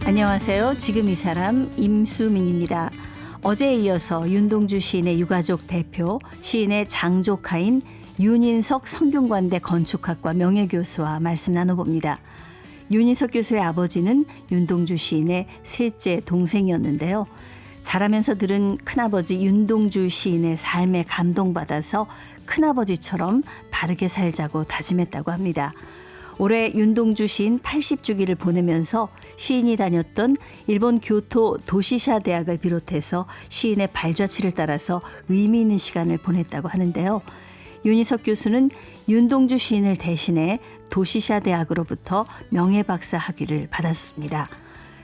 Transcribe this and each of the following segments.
안녕하세요. 지금 이 사람 임수민입니다. 어제에 이어서 윤동주 시인의 유가족 대표, 시인의 장조카인 윤인석 성균관대 건축학과 명예교수와 말씀 나눠봅니다. 윤인석 교수의 아버지는 윤동주 시인의 셋째 동생이었는데요. 자라면서 들은 큰아버지 윤동주 시인의 삶에 감동받아서 큰아버지처럼 바르게 살자고 다짐했다고 합니다. 올해 윤동주 시인 80주기를 보내면서 시인이 다녔던 일본 교토 도시샤 대학을 비롯해서 시인의 발자취를 따라서 의미 있는 시간을 보냈다고 하는데요. 윤인석 교수는 윤동주 시인을 대신해 도시샤 대학으로부터 명예박사 학위를 받았습니다.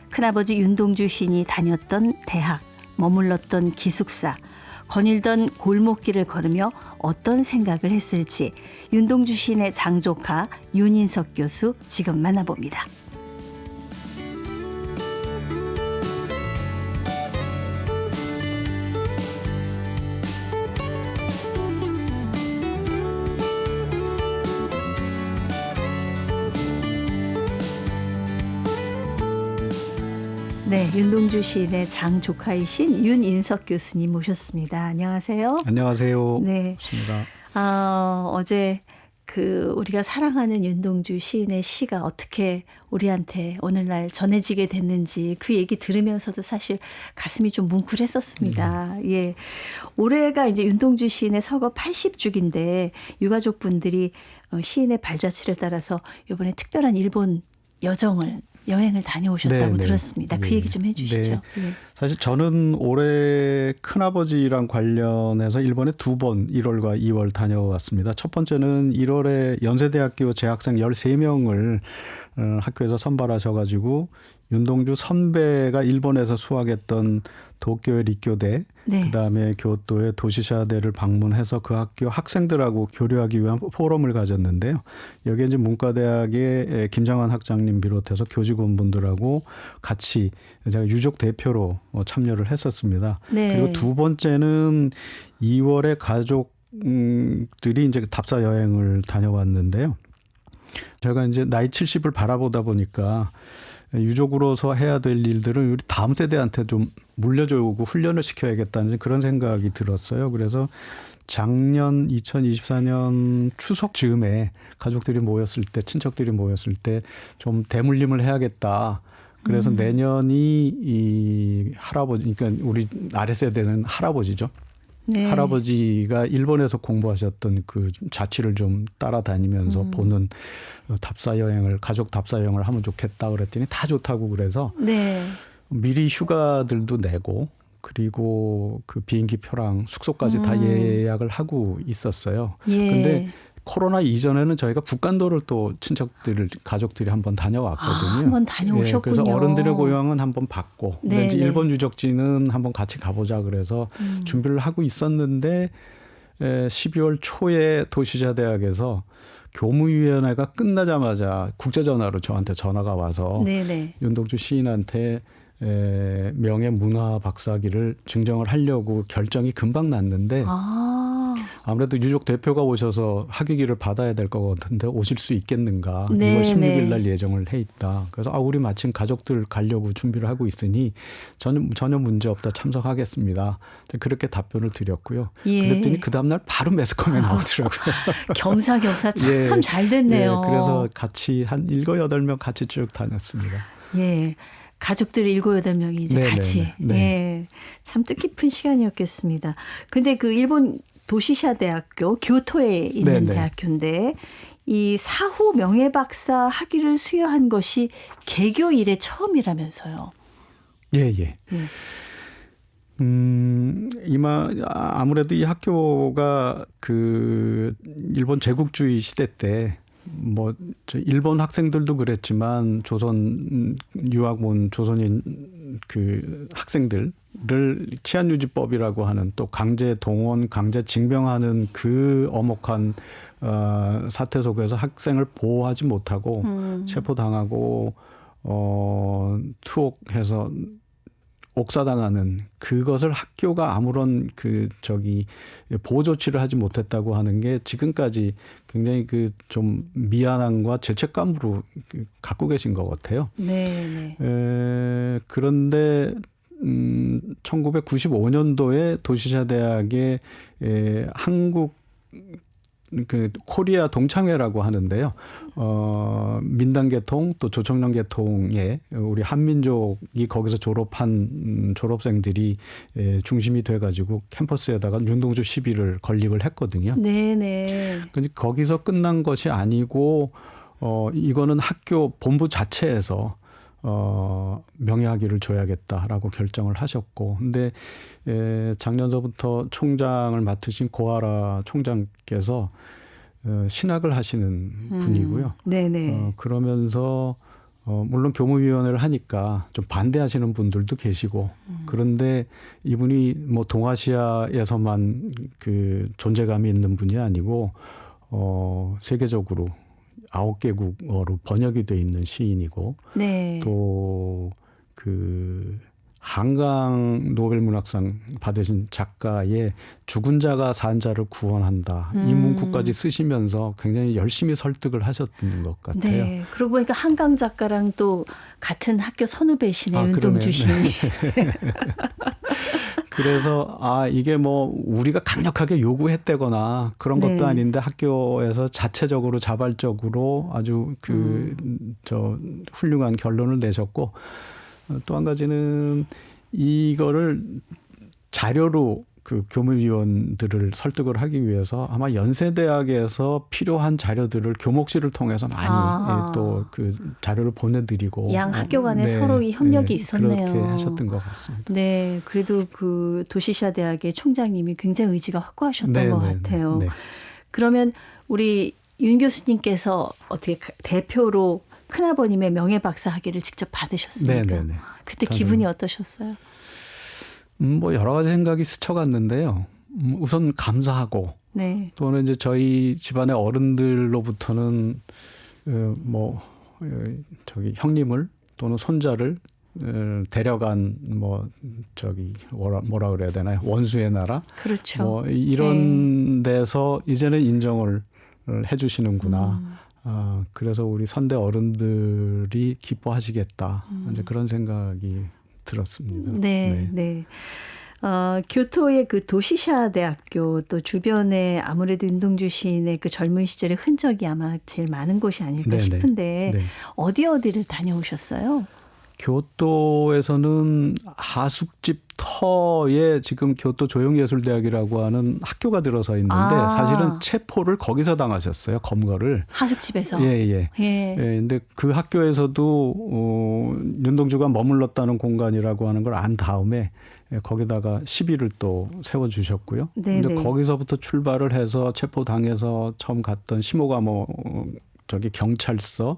큰아버지 윤동주 시인이 다녔던 대학, 머물렀던 기숙사, 거닐던 골목길을 걸으며 어떤 생각을 했을지 윤동주 시인의 장조카 윤인석 교수 지금 만나봅니다. 네, 윤동주 시인의 장조카이신 윤인석 교수님 모셨습니다. 안녕하세요. 안녕하세요. 네, 반갑습니다. 어제 우리가 사랑하는 윤동주 시인의 시가 어떻게 우리한테 오늘날 전해지게 됐는지 그 얘기 들으면서도 사실 가슴이 좀 뭉클했었습니다. 예, 올해가 이제 윤동주 시인의 서거 80주기인데 유가족분들이 시인의 발자취를 따라서 이번에 특별한 일본 여행을 다녀오셨다고 들었습니다. 그 얘기 좀 해주시죠. 네. 네. 사실 저는 올해 큰아버지랑 관련해서 일본에 2번 1월과 2월 다녀왔습니다. 첫 번째는 1월에 연세대학교 재학생 13명을 학교에서 선발하셔가지고 윤동주 선배가 일본에서 수학했던 도쿄의 리쿄대, 네. 그다음에 교토의 도시샤대를 방문해서 그 학교 학생들하고 교류하기 위한 포럼을 가졌는데요. 여기에 이제 문과대학의 김장환 학장님 비롯해서 교직원분들하고 같이 제가 유족 대표로 참여를 했었습니다. 네. 그리고 두 번째는 2월에 가족들이 이제 답사 여행을 다녀왔는데요. 제가 이제 나이 70을 바라보다 보니까 유족으로서 해야 될 일들을 우리 다음 세대한테 좀 물려주고 훈련을 시켜야겠다는 그런 생각이 들었어요. 그래서 작년 2024년 추석 즈음에 가족들이 모였을 때, 친척들이 모였을 때 좀 대물림을 해야겠다. 그래서 내년이 이 할아버지, 그러니까 우리 아래 세대는 할아버지죠. 네. 할아버지가 일본에서 공부하셨던 그 자취를 좀 따라다니면서 보는 답사 여행을, 가족 답사 여행을 하면 좋겠다 그랬더니 다 좋다고 그래서 네. 미리 휴가들도 내고 그리고 그 비행기 표랑 숙소까지 다 예약을 하고 있었어요. 근데 코로나 이전에는 저희가 북간도를 또 가족들이 한번 다녀왔거든요. 한번 다녀오셨군요. 그래서 어른들의 고향은 한번 받고 근데 이제 일본 유적지는 한번 같이 가보자 그래서 준비를 하고 있었는데 12월 초에 도시자 대학에서 교무위원회가 끝나자마자 국제전화로 저한테 전화가 와서 윤동주 시인한테 명예문화 박사학위를 증정을 하려고 결정이 금방 났는데 아무래도 유족 대표가 오셔서 학위기를 받아야 될 것 같은데 오실 수 있겠는가. 2월 16일 날 예정을 해 있다. 그래서 우리 마침 가족들 가려고 준비를 하고 있으니 전혀 문제 없다 참석하겠습니다. 그렇게 답변을 드렸고요. 그랬더니 그 다음 날 바로 매스컴에 나오더라고요. 겸사겸사 참 잘 됐네요. 그래서 같이 한 7, 8명 같이 쭉 다녔습니다. 예. 가족들이 7, 8명이 이제 같이. 예. 참 뜻깊은 시간이었겠습니다. 근데 그 일본 도시샤 대학교, 교토에 있는 대학교인데 이 사후 명예박사 학위를 수여한 것이 개교 이래 처음이라면서요. 예. 아무래도 이 학교가 그 일본 제국주의 시대 때 일본 학생들도 그랬지만 조선 유학 온 조선인 그 학생들을 치안유지법이라고 하는 또 강제 동원, 강제 징병하는 그 엄혹한 사태 속에서 학생을 보호하지 못하고 체포당하고 투옥해서 옥사당하는 그것을 학교가 아무런 보호 조치를 하지 못했다고 하는 게 지금까지 굉장히 좀 미안함과 죄책감으로 갖고 계신 것 같아요. 네. 그런데 1995년도에 도시샤 대학의 한국 코리아 동창회라고 하는데요. 민당 계통 또 조청년 계통의 우리 한민족이 거기서 졸업한 졸업생들이 중심이 돼가지고 캠퍼스에다가 윤동주 시비를 건립을 했거든요. 네네. 거기서 끝난 것이 아니고 이거는 학교 본부 자체에서 명예학위를 줘야겠다라고 결정을 하셨고, 근데 작년서부터 총장을 맡으신 고하라 총장께서 신학을 하시는 분이고요. 네네. 그러면서 물론 교무위원회를 하니까 좀 반대하시는 분들도 계시고, 그런데 이분이 뭐 동아시아에서만 존재감이 있는 분이 아니고 세계적으로 9개국어로 번역이 돼 있는 시인이고, 네. 또 한강 노벨문학상 받으신 작가의 죽은 자가 산 자를 구원한다. 이 문구까지 쓰시면서 굉장히 열심히 설득을 하셨던 것 같아요. 네. 그러고 보니까 한강 작가랑 또 같은 학교 선후배시네요. 윤동주 시인이. 네. 그래서 이게 뭐 우리가 강력하게 요구했다거나 그런 것도 네. 아닌데 학교에서 자체적으로 자발적으로 아주 훌륭한 결론을 내셨고, 또 한 가지는 이거를 자료로 교무위원들을 설득을 하기 위해서 아마 연세대학에서 필요한 자료들을 교목실을 통해서 많이 또 자료를 보내드리고, 양 학교 간에 서로 이 협력이 있었네요. 그렇게 하셨던 것 같습니다. 네, 그래도 도시샤 대학의 총장님이 굉장히 의지가 확고하셨던 것 같아요. 네. 그러면 우리 윤 교수님께서 어떻게 대표로 큰아버님의 명예박사 학위를 직접 받으셨습니까? 네. 그때 기분이 어떠셨어요? 뭐 여러 가지 생각이 스쳐갔는데요. 우선 감사하고, 네. 또는 이제 저희 집안의 어른들로부터는 형님을 또는 손자를 데려간 뭐라 그래야 되나요? 원수의 나라. 그렇죠. 뭐 이런 데서 이제는 인정을 해주시는구나. 그래서 우리 선대 어른들이 기뻐하시겠다. 이제 그런 생각이 들었습니다. 네. 교토의 도시샤 대학교 또 주변에 아무래도 윤동주 시인의 젊은 시절의 흔적이 아마 제일 많은 곳이 아닐까 싶은데 어디를 다녀오셨어요? 교토에서는 하숙집 터에 지금 교토 조용예술대학이라고 하는 학교가 들어서 있는데 사실은 체포를 거기서 당하셨어요. 검거를. 하숙집에서. 예. 근데 그 학교에서도 윤동주가 머물렀다는 공간이라고 하는 걸 안 다음에 거기다가 시비를 또 세워주셨고요. 근데 거기서부터 출발을 해서 체포당해서 처음 갔던 시모가모 경찰서,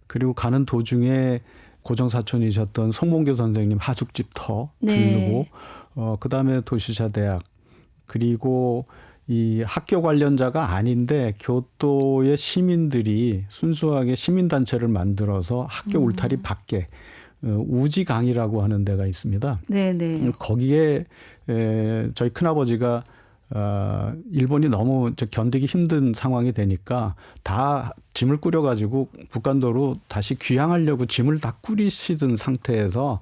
그리고 가는 도중에 고정사촌이셨던 송몽교 선생님 하숙집 터 들르고, 그다음에 도시샤 대학, 그리고 이 학교 관련자가 아닌데 교토의 시민들이 순수하게 시민단체를 만들어서 학교 울타리 밖에 우지강이라고 하는 데가 있습니다. 네네. 거기에 저희 큰아버지가 일본이 너무 견디기 힘든 상황이 되니까 다 짐을 꾸려가지고 북간도로 다시 귀향하려고 짐을 다 꾸리시던 상태에서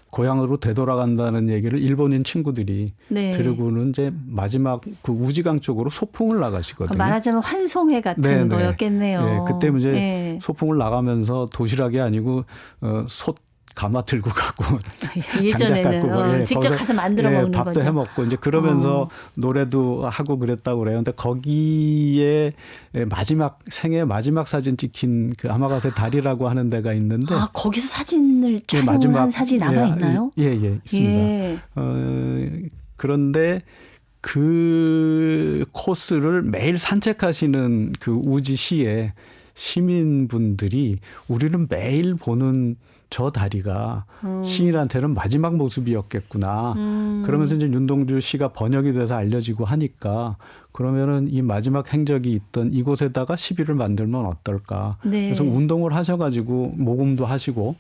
고향으로 되돌아간다는 얘기를 일본인 친구들이 들으고는 이제 마지막 우지강 쪽으로 소풍을 나가시거든요. 말하자면 환송회 같은 거였겠네요. 네, 그때 이제 소풍을 나가면서 도시락이 아니고 솥 가마 들고 가고 예전에는 직접 가서 만들어 먹는 밥도 거죠. 해 먹고 이제 그러면서 노래도 하고 그랬다고 그래요. 근데 거기에 생애 마지막 사진 찍힌 아마가세 다리라고 하는 데가 있는데 거기서 사진을 촬영한 사진이 남아 있나요? 예, 있습니다. 그런데 그 코스를 매일 산책하시는 우지시에 시민분들이 우리는 매일 보는 저 다리가 시인한테는 마지막 모습이었겠구나. 그러면서 이제 윤동주 시가 번역이 돼서 알려지고 하니까 그러면은 이 마지막 행적이 있던 이곳에다가 시비를 만들면 어떨까. 그래서 운동을 하셔가지고 모금도 하시고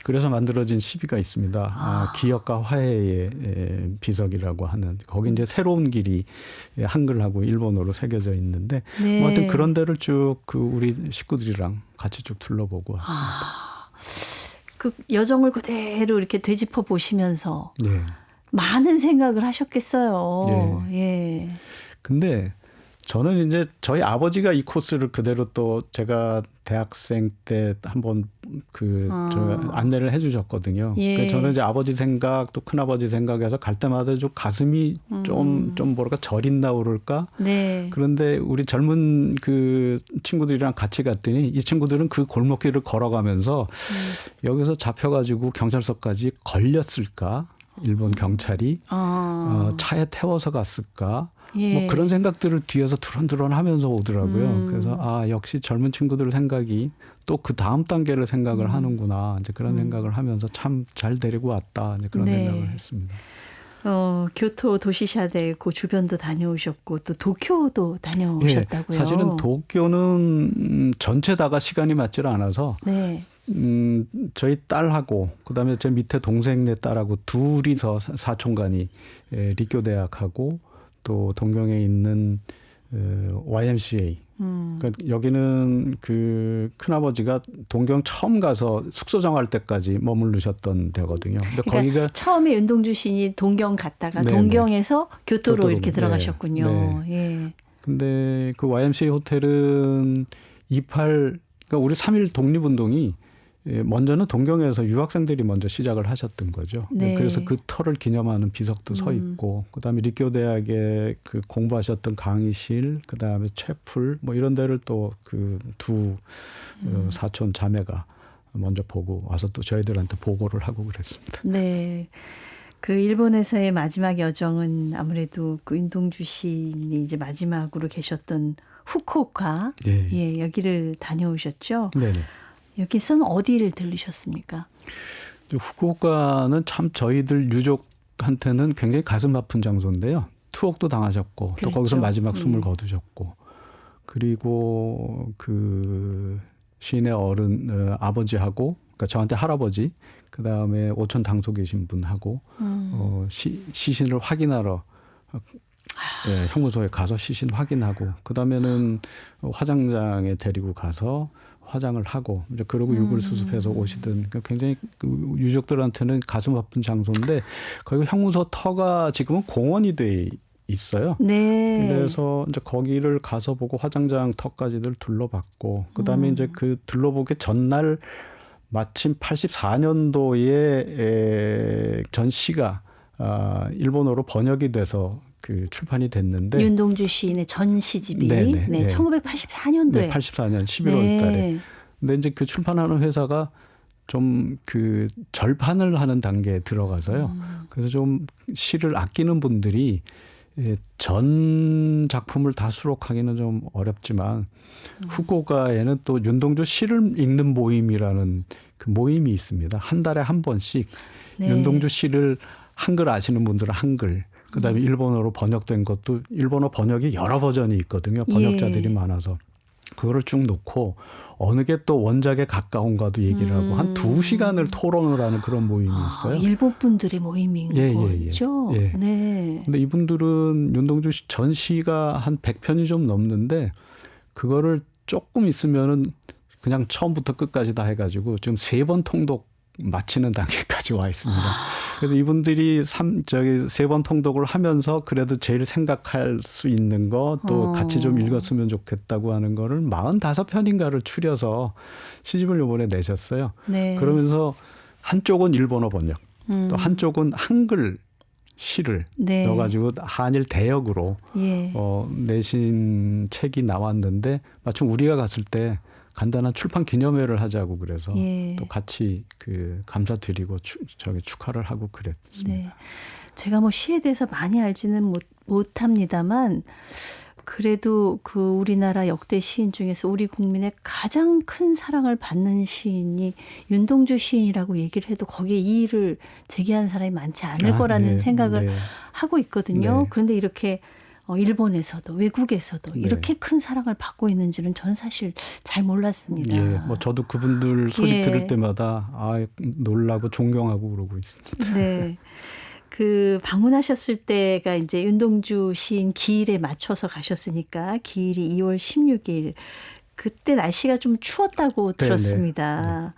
그래서 만들어진 시비가 있습니다. 기억과 화해의 비석이라고 하는 거기 이제 새로운 길이 한글하고 일본어로 새겨져 있는데 네. 뭐 하여튼 그런 데를 쭉 그 우리 식구들이랑 같이 쭉 둘러보고 왔습니다. 그 여정을 그대로 이렇게 되짚어 보시면서 네. 많은 생각을 하셨겠어요. 네. 예. 근데 저는 이제 저희 아버지가 이 코스를 그대로 또 제가 대학생 때 한번 저 안내를 해주셨거든요. 예. 그러니까 저는 이제 아버지 생각 또 큰아버지 생각에서 갈 때마다 좀 가슴이 좀 뭐랄까 저린다 그럴까. 네. 그런데 우리 젊은 그 친구들이랑 같이 갔더니 이 친구들은 그 골목길을 걸어가면서 여기서 잡혀가지고 경찰서까지 걸렸을까? 일본 경찰이 차에 태워서 갔을까? 예. 뭐 그런 생각들을 뒤에서 두런두런 하면서 오더라고요. 그래서 역시 젊은 친구들 생각이 또 그 다음 단계를 생각을 하는구나. 이제 그런 생각을 하면서 참 잘 데리고 왔다. 이제 그런 네. 생각을 했습니다. 교토 도시샤대 그 주변도 다녀오셨고 또 도쿄도 다녀오셨다고요. 예, 사실은 도쿄는 전체 다가 시간이 맞질 않아서 네. 저희 딸하고 그다음에 제 밑에 동생네 딸하고 둘이서 사촌간이 리쿄 대학하고 또 동경에 있는 YMCA. 그러니까 여기는 그 큰아버지가 동경 처음 가서 숙소 정할 때까지 머무르셨던 데거든요. 근데 그러니까 거기가 처음에 윤동주 시인이 동경 갔다가 네네. 동경에서 교토로 교토로, 이렇게 들어가셨군요. 네. 예. 근데 그 YMCA 호텔은 그러니까 우리 3.1 독립운동이 먼저는 동경에서 유학생들이 먼저 시작을 하셨던 거죠. 네. 그래서 그 터를 기념하는 비석도 서 있고, 그다음에 리쿄 대학에 그 공부하셨던 강의실, 그다음에 채플 뭐 이런 데를 또 그 두 사촌 자매가 먼저 보고 와서 또 저희들한테 보고를 하고 그랬습니다. 네. 그 일본에서의 마지막 여정은 아무래도 그 윤동주 시인이 이제 마지막으로 계셨던 후쿠오카, 네. 예, 여기를 다녀오셨죠. 네네. 여기서는 어디를 들르셨습니까? 후쿠오카는 참 저희들 유족한테는 굉장히 가슴 아픈 장소인데요. 투옥도 당하셨고 그렇죠. 또 거기서 마지막 숨을 거두셨고, 그리고 그 시인의 어른 아버지하고, 그러니까 저한테 할아버지, 그 다음에 오촌 당소 계신 분하고 시신을 확인하러 형무소에 가서 시신 확인하고, 그 다음에는 화장장에 데리고 가서 화장을 하고 이제 그러고 육을 수습해서 오시던, 그러니까 굉장히 그 유족들한테는 가슴 아픈 장소인데 거기 형무소 터가 지금은 공원이 돼 있어요. 네. 그래서 이제 거기를 가서 보고 화장장 터까지들 둘러봤고, 그다음에 이제 그 둘러보기 전날 마침 84년도에 전시가 일본어로 번역이 돼서 그 출판이 됐는데, 윤동주 시인의 전시집이 네네, 네, 1984년도에 네, 84년 11월 달에. 네. 근데 이제 그 출판하는 회사가 좀 그 절판을 하는 단계에 들어가서요. 그래서 좀 시를 아끼는 분들이 전 작품을 다 수록하기는 좀 어렵지만 후쿠오카에는 또 윤동주 시를 읽는 모임이라는 그 모임이 있습니다. 한 달에 한 번씩 네. 윤동주 시를 한글 아시는 분들은 한글, 그다음에 일본어로 번역된 것도 일본어 번역이 여러 버전이 있거든요. 번역자들이 예. 많아서 그거를 쭉 놓고 어느 게 또 원작에 가까운가도 얘기를 하고 한 2시간을 토론을 하는 그런 모임이 있어요. 일본 분들의 모임인 거죠. 예. 네. 근데 이분들은 윤동주 시 전시가 한 100편이 좀 넘는데 그거를 조금 있으면은 그냥 처음부터 끝까지 다 해가지고 지금 3번 통독 마치는 단계까지 와 있습니다. 그래서 이분들이 3번 통독을 하면서 그래도 제일 생각할 수 있는 거 또 같이 좀 읽었으면 좋겠다고 하는 거를 45편인가를 추려서 시집을 이번에 내셨어요. 네. 그러면서 한쪽은 일본어 번역, 또 한쪽은 한글 시를 네. 넣어가지고 한일 대역으로 예. 내신 책이 나왔는데 마침 우리가 갔을 때 간단한 출판 기념회를 하자고 그래서 예. 또 같이 그 감사드리고 축하를 하고 그랬습니다. 네. 제가 뭐 시에 대해서 많이 알지는 못합니다만 그래도 그 우리나라 역대 시인 중에서 우리 국민의 가장 큰 사랑을 받는 시인이 윤동주 시인이라고 얘기를 해도 거기에 이의를 제기하는 사람이 많지 않을 거라는 네, 생각을 네. 하고 있거든요. 네. 그런데 이렇게 일본에서도 외국에서도 네. 이렇게 큰 사랑을 받고 있는 줄은 전 사실 잘 몰랐습니다. 예, 뭐 저도 그분들 소식 예. 들을 때마다 놀라고 존경하고 그러고 있습니다. 네. 그 방문하셨을 때가 이제 윤동주 시인 기일에 맞춰서 가셨으니까 기일이 2월 16일 그때 날씨가 좀 추웠다고 들었습니다.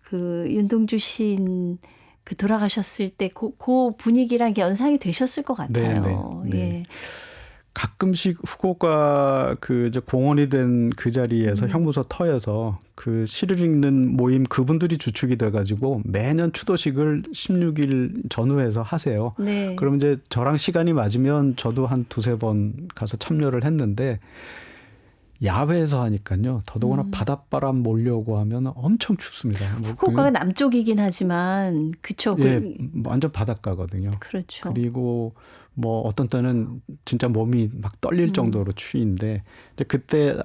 그 윤동주 시인 그 돌아가셨을 때 그 분위기랑 연상이 되셨을 것 같아요. 네. 예. 가끔씩 후쿠오카 이제 공원이 된 그 자리에서 형무소 터에서 그 시를 읽는 모임 그분들이 주축이 돼가지고 매년 추도식을 16일 전후해서 하세요. 네. 그럼 이제 저랑 시간이 맞으면 저도 한 두세 번 가서 참여를 했는데 야외에서 하니까요. 더더구나 바닷바람 몰려오고 하면 엄청 춥습니다. 후쿠오카가 남쪽이긴 하지만 그쵸. 예, 완전 바닷가거든요. 그렇죠. 그리고 뭐 어떤 때는 진짜 몸이 막 떨릴 정도로 추위인데 이제 그때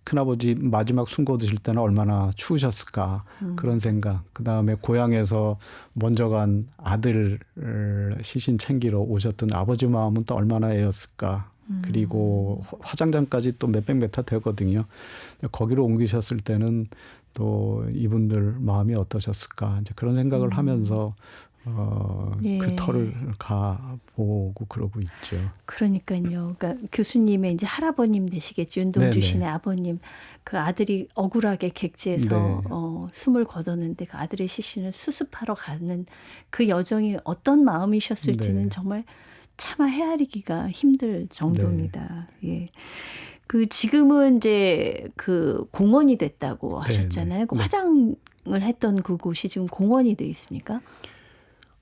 큰아버지 마지막 숨고 드실 때는 얼마나 추우셨을까 그런 생각. 그다음에 고향에서 먼저 간 아들 시신 챙기러 오셨던 아버지 마음은 또 얼마나 애였을까. 그리고 화장장까지 또 몇백 미터 되거든요. 거기로 옮기셨을 때는 또 이분들 마음이 어떠셨을까. 이제 그런 생각을 하면서 예. 그 터를 가보고 그러고 있죠. 그러니까요. 그러니까 교수님의 이제 할아버님 되시겠죠. 윤동주 시인의 아버님. 그 아들이 억울하게 객지에서 숨을 거뒀는데 그 아들의 시신을 수습하러 가는 그 여정이 어떤 마음이셨을지는 정말 차마 헤아리기가 힘들 정도입니다. 예. 그 지금은 이제 그 공원이 됐다고 하셨잖아요. 그 화장을 했던 그곳이 지금 공원이 돼 있습니까?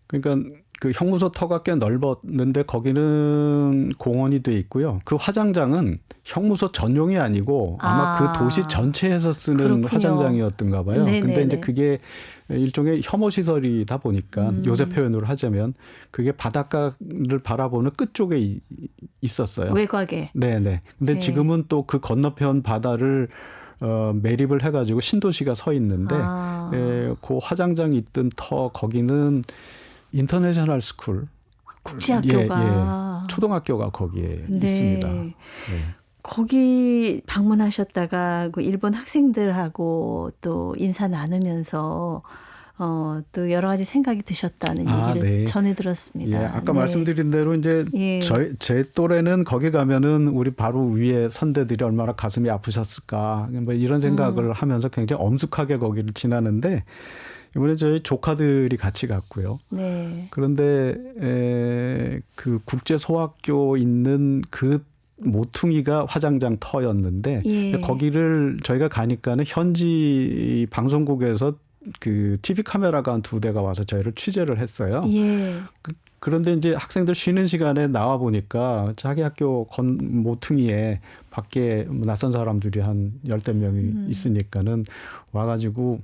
그러니까 그 형무소 터가 꽤 넓었는데 거기는 공원이 돼 있고요. 그 화장장은 형무소 전용이 아니고 아마 그 도시 전체에서 쓰는 그렇군요. 화장장이었던가 봐요. 네네네. 근데 이제 그게 일종의 혐오 시설이다 보니까 요새 표현으로 하자면 그게 바닷가를 바라보는 끝쪽에 있었어요. 외곽에. 네네. 근데 지금은 또 그 건너편 바다를 매립을 해가지고 신도시가 서 있는데 그 화장장이 있던 터 거기는 인터내셔널 스쿨 국제학교가 초등학교가 거기에 있습니다. 네. 거기 방문하셨다가 그 일본 학생들하고 또 인사 나누면서 또 여러 가지 생각이 드셨다는 얘기를 전해 들었습니다. 예, 아까 말씀드린 대로 이제 제 또래는 거기 가면은 우리 바로 위에 선대들이 얼마나 가슴이 아프셨을까 뭐 이런 생각을 하면서 굉장히 엄숙하게 거기를 지나는데 이번에 저희 조카들이 같이 갔고요. 네. 그런데 그 국제 소학교 있는 그 모퉁이가 화장장 터였는데 거기를 저희가 가니까는 현지 방송국에서 그 TV 카메라가 한 2대가 와서 저희를 취재를 했어요. 그런데 이제 학생들 쉬는 시간에 나와 보니까 자기 학교 모퉁이에 밖에 낯선 사람들이 한 10대 명이 있으니까는 와가지고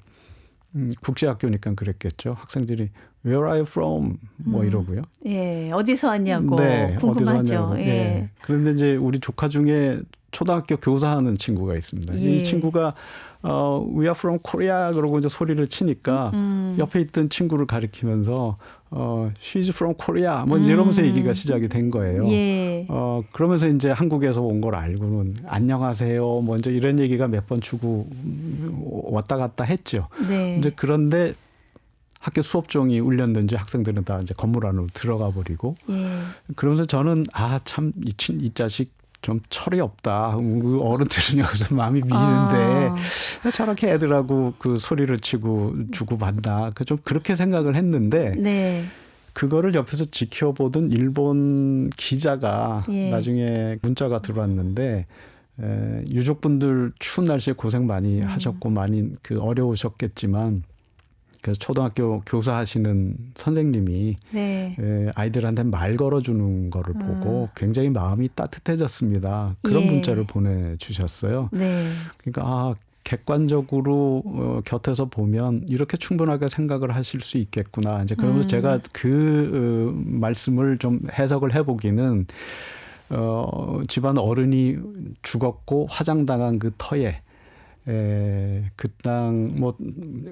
국제학교니까 그랬겠죠. 학생들이 Where are you from? 뭐 이러고요. 예, 어디서 왔냐고 궁금하죠. 어디서 왔냐고. 예. 그런데 이제 우리 조카 중에 초등학교 교사하는 친구가 있습니다. 이 친구가 We are from Korea 그러고 이제 소리를 치니까 옆에 있던 친구를 가리키면서 She's from Korea 뭐 이러면서 얘기가 시작이 된 거예요. 그러면서 이제 한국에서 온 걸 알고는 안녕하세요. 먼저 이런 얘기가 몇 번 주고 왔다 갔다 했죠. 이제 그런데 학교 수업종이 울렸는지 학생들은 다 이제 건물 안으로 들어가 버리고 그러면서 저는 참 이 자식 좀 철이 없다. 어른들은 여기서 마음이 미는데 저렇게 애들하고 그 소리를 치고 주고받나. 좀 그렇게 생각을 했는데 그거를 옆에서 지켜보던 일본 기자가 나중에 문자가 들어왔는데 유족분들 추운 날씨에 고생 많이 하셨고 많이 그 어려우셨겠지만 그래서 초등학교 교사하시는 선생님이 아이들한테 말 걸어주는 거를 보고 굉장히 마음이 따뜻해졌습니다. 그런 문자를 보내주셨어요. 그러니까 객관적으로 곁에서 보면 이렇게 충분하게 생각을 하실 수 있겠구나. 이제 그러면서 제가 그 말씀을 좀 해석을 해보기는 집안 어른이 죽었고 화장당한 그 터에 그 땅 뭐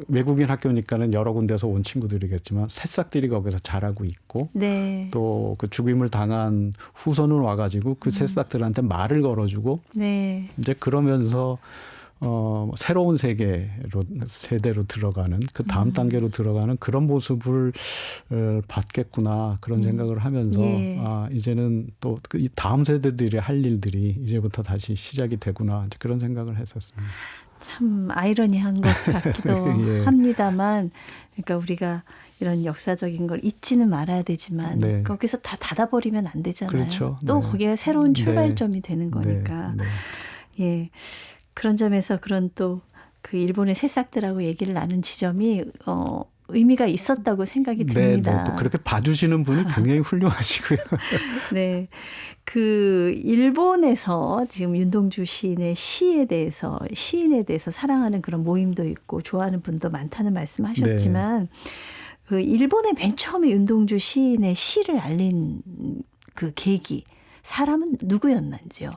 외국인 학교니까는 여러 군데서 온 친구들이겠지만 새싹들이 거기서 자라고 있고 네. 또 그 죽임을 당한 후손은 와가지고 그 새싹들한테 말을 걸어주고 네. 이제 그러면서 새로운 세대로 들어가는 그 다음 단계로 들어가는 그런 모습을 받겠구나 그런 생각을 하면서 예. 이제는 또 이 다음 세대들이 할 일들이 이제부터 다시 시작이 되구나 이제 그런 생각을 했었습니다. 참 아이러니한 것 같기도 예. 합니다만, 그러니까 우리가 이런 역사적인 걸 잊지는 말아야 되지만 네. 거기서 다 닫아버리면 안 되잖아요. 그렇죠. 또 네. 거기에 새로운 네. 출발점이 되는 거니까. 네. 예. 그런 점에서 그런 또 그 일본의 새싹들하고 얘기를 나눈 지점이 의미가 있었다고 생각이 듭니다. 네. 또 그렇게 봐주시는 분이 굉장히 훌륭하시고요. 네. 그 일본에서 지금 윤동주 시인의 시인에 대해서 사랑하는 그런 모임도 있고 좋아하는 분도 많다는 말씀하셨지만 그 일본에 맨 처음에 윤동주 시인의 시를 알린 그 계기, 사람은 누구였는지요?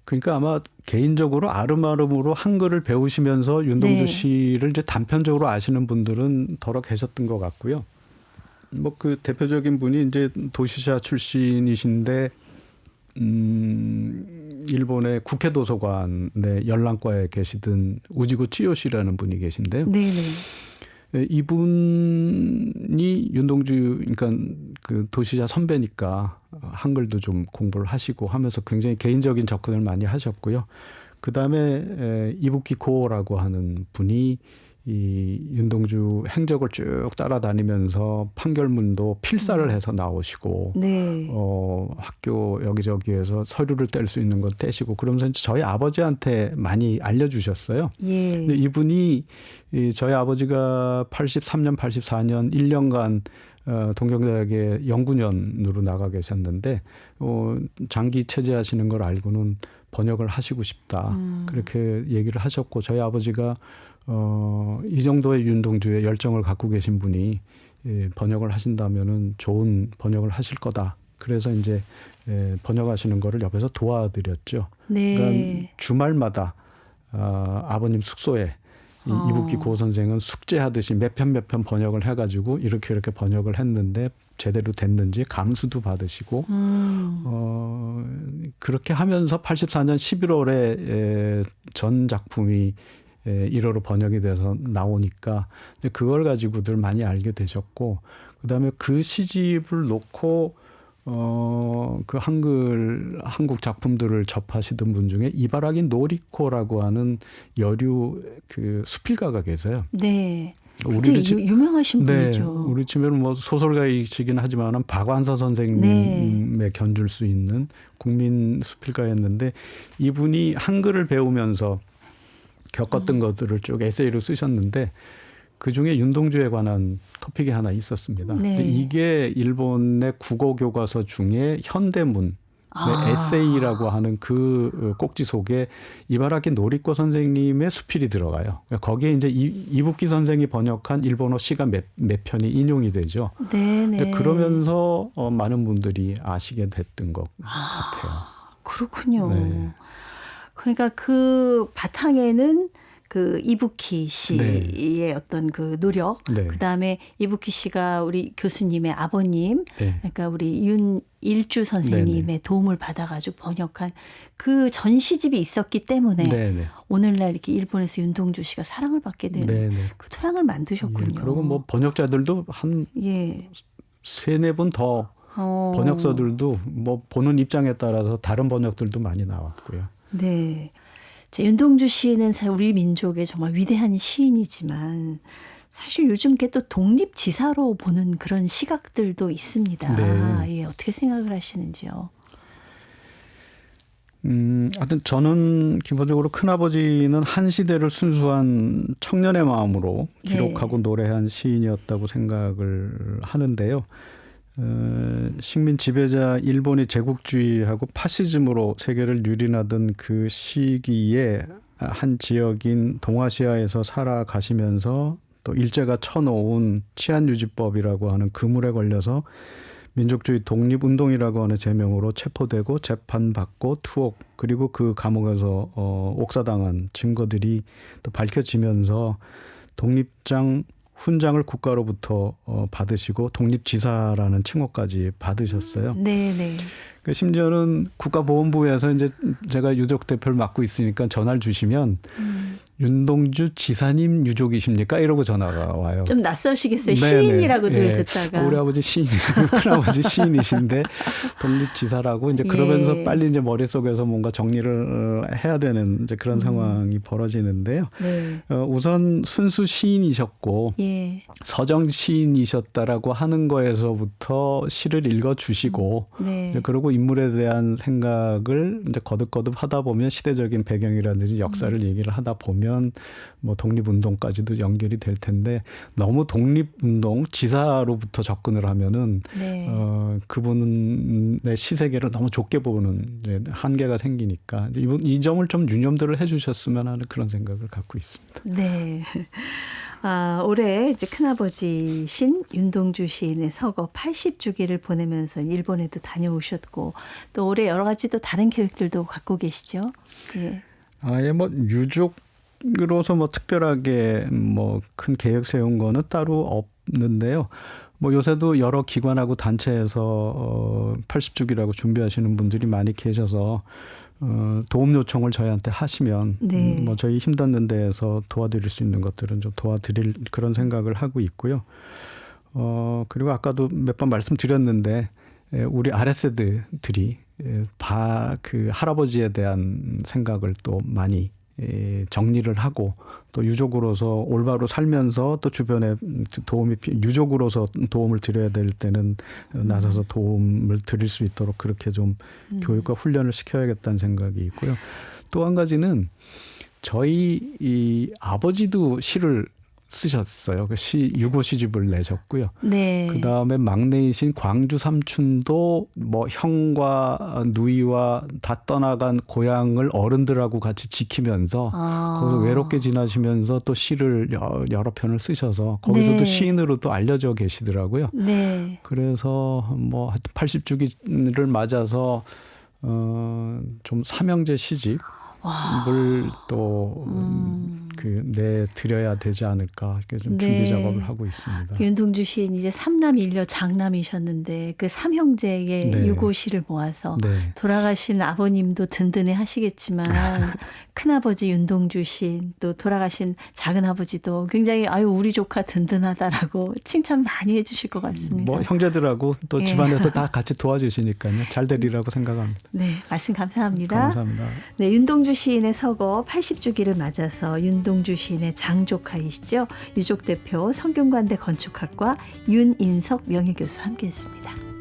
그러니까 아마 개인적으로 아름아름으로 한글을 배우시면서 윤동주 네. 시를 이제 단편적으로 아시는 분들은 더러 계셨던 것 같고요. 뭐 그 대표적인 분이 이제 도시샤 출신이신데 일본의 국회 도서관의 열람과에 계시던 우지고 찌요시라는 분이 계신데요. 네네. 이분이 윤동주 그러니까 그 도시자 선배니까 한글도 좀 공부를 하시고 하면서 굉장히 개인적인 접근을 많이 하셨고요. 그다음에 이부키 고라고 하는 분이 이 윤동주 행적을 쭉 따라다니면서 판결문도 필사를 해서 나오시고 네. 학교 여기저기에서 서류를 뗄 수 있는 거 떼시고 그러면서 저희 아버지한테 많이 알려주셨어요. 예. 근데 이분이 저희 아버지가 83년, 84년 1년간 동경대학에 연구년으로 나가 계셨는데 장기 체제하시는 걸 알고는 번역을 하시고 싶다. 그렇게 얘기를 하셨고 저희 아버지가 이 정도의 윤동주의 열정을 갖고 계신 분이 번역을 하신다면은 좋은 번역을 하실 거다. 그래서 이제 번역하시는 거를 옆에서 도와드렸죠. 네. 그러니까 주말마다 아버님 숙소에 이부키 고 선생은 숙제하듯이 몇 편 번역을 해가지고 이렇게 번역을 했는데 제대로 됐는지 감수도 받으시고 그렇게 하면서 84년 11월에 전 작품이 1어로 번역이 돼서 나오니까 그걸 가지고들 많이 알게 되셨고 그다음에 그 시집을 놓고 그 한국 작품들을 접하시던 분 중에 이바라기 노리코라고 하는 여류 그 수필가가 계세요. 네. 우리 굉장히 유명하신 분이죠. 우리 치면 뭐 소설가이시긴 하지만은 박완서 선생님의 견줄 수 있는 국민 수필가였는데 이분이 한글을 배우면서 겪었던 것들을 쭉 에세이로 쓰셨는데 그중에 윤동주에 관한 토픽이 하나 있었습니다. 네. 근데 이게 일본의 국어 교과서 중에 현대문 에세이라고 하는 그 꼭지 속에 이바라기 노리코 선생님의 수필이 들어가요. 거기에 이제 이부키 선생이 번역한 일본어 시가 몇 편이 인용이 되죠. 네네. 그러면서 많은 분들이 아시게 됐던 것 같아요. 그렇군요. 네. 그러니까 그 바탕에는 그 이부키 씨의 네. 어떤 그 노력, 네. 그다음에 이부키 씨가 우리 교수님의 아버님, 네. 그러니까 우리 윤일주 선생님의 네네. 도움을 받아가지고 번역한 그 전시집이 있었기 때문에 네네. 오늘날 이렇게 일본에서 윤동주 씨가 사랑을 받게 되는 네네. 그 토양을 만드셨군요. 그리고 뭐 번역자들도 한 예. 3-4분 더 번역서들도 뭐 보는 입장에 따라서 다른 번역들도 많이 나왔고요. 네. 윤동주 시인은 사실 우리 민족의 정말 위대한 시인이지만 사실 요즘 이렇게 또 독립지사로 보는 그런 시각들도 있습니다. 네. 예, 어떻게 생각을 하시는지요? 하여튼 저는 기본적으로 큰아버지는 한 시대를 순수한 청년의 마음으로 기록하고 노래한 시인이었다고 생각을 하는데요. 식민 지배자 일본이 제국주의하고 파시즘으로 세계를 유린하던 그 시기에 한 지역인 동아시아에서 살아가시면서 또 일제가 쳐놓은 치안유지법이라고 하는 그물에 걸려서 민족주의 독립운동이라고 하는 제명으로 체포되고 재판받고 투옥 그리고 그 감옥에서 옥사당한 증거들이 또 밝혀지면서 독립장 훈장을 국가로부터 받으시고 독립지사라는 칭호까지 받으셨어요. 네네. 심지어는 국가보훈부에서 이제 제가 유족 대표를 맡고 있으니까 전화를 주시면 윤동주 지사님 유족이십니까? 이러고 전화가 와요. 좀 낯서시겠어요. 시인이라고 늘 듣다가. 우리 아버지 시인이고 큰아버지 시인이신데 독립지사라고 이제 그러면서 예. 빨리 이제 머릿속에서 뭔가 정리를 해야 되는 이제 그런 상황이 벌어지는데요. 네. 우선 순수 시인이셨고 예. 서정 시인이셨다라고 하는 거에서부터 시를 읽어주시고 네. 그리고 인물에 대한 생각을 이제 거듭거듭 하다 보면 시대적인 배경이라든지 역사를 얘기를 하다 보면 뭐 독립운동까지도 연결이 될 텐데 너무 독립운동 지사로부터 접근을 하면은 네. 그분의 시세계를 너무 좁게 보는 이제 한계가 생기니까 이 점을 좀 유념들을 해주셨으면 하는 그런 생각을 갖고 있습니다. 네. 올해 이제 큰아버지신 윤동주 시인의 서거 80주기를 보내면서 일본에도 다녀오셨고 또 올해 여러 가지 또 다른 계획들도 갖고 계시죠? 예. 뭐 유족으로서 뭐 특별하게 뭐 큰 계획 세운 거는 따로 없는데요. 뭐 요새도 여러 기관하고 단체에서 80주기라고 준비하시는 분들이 많이 계셔서 도움 요청을 저희한테 하시면 네. 뭐 저희 힘닿는 데에서 도와드릴 수 있는 것들은 좀 도와드릴 그런 생각을 하고 있고요. 그리고 아까도 몇 번 말씀드렸는데 우리 아랫세대들이 그 할아버지에 대한 생각을 또 많이 정리를 하고 또 유족으로서 올바로 살면서 또 주변에 유족으로서 도움을 드려야 될 때는 나서서 도움을 드릴 수 있도록 그렇게 좀 교육과 훈련을 시켜야겠다는 생각이 있고요. 또 한 가지는 저희 이 아버지도 시를 쓰셨어요. 그 유고 시집을 내셨고요. 네. 그 다음에 막내이신 광주 삼촌도 뭐 형과 누이와 다 떠나간 고향을 어른들하고 같이 지키면서 거기서 외롭게 지나시면서 또 시를 여러 편을 쓰셔서 거기서도 네. 시인으로 또 알려져 계시더라고요. 네. 그래서 뭐 80주기를 맞아서 좀 삼형제 시집을 또 내드려야 되지 않을까 이렇게 좀 준비 네. 작업을 하고 있습니다. 윤동주 시인 이제 3남 1녀 장남이셨는데 그 삼형제의 네. 유고시를 모아서 네. 돌아가신 아버님도 든든해 하시겠지만 큰아버지 윤동주 시인 또 돌아가신 작은아버지도 굉장히 우리 조카 든든하다라고 칭찬 많이 해주실 것 같습니다. 뭐 형제들하고 또 예. 집안에서 다 같이 도와주시니까요. 잘 되리라고 생각합니다. 네, 말씀 감사합니다. 감사합니다. 네, 윤동주 시인의 서거 80주기를 맞아서 윤동주 시인의 장조카이시죠. 유족 대표 성균관대 건축학과 윤인석 명예교수 함께했습니다.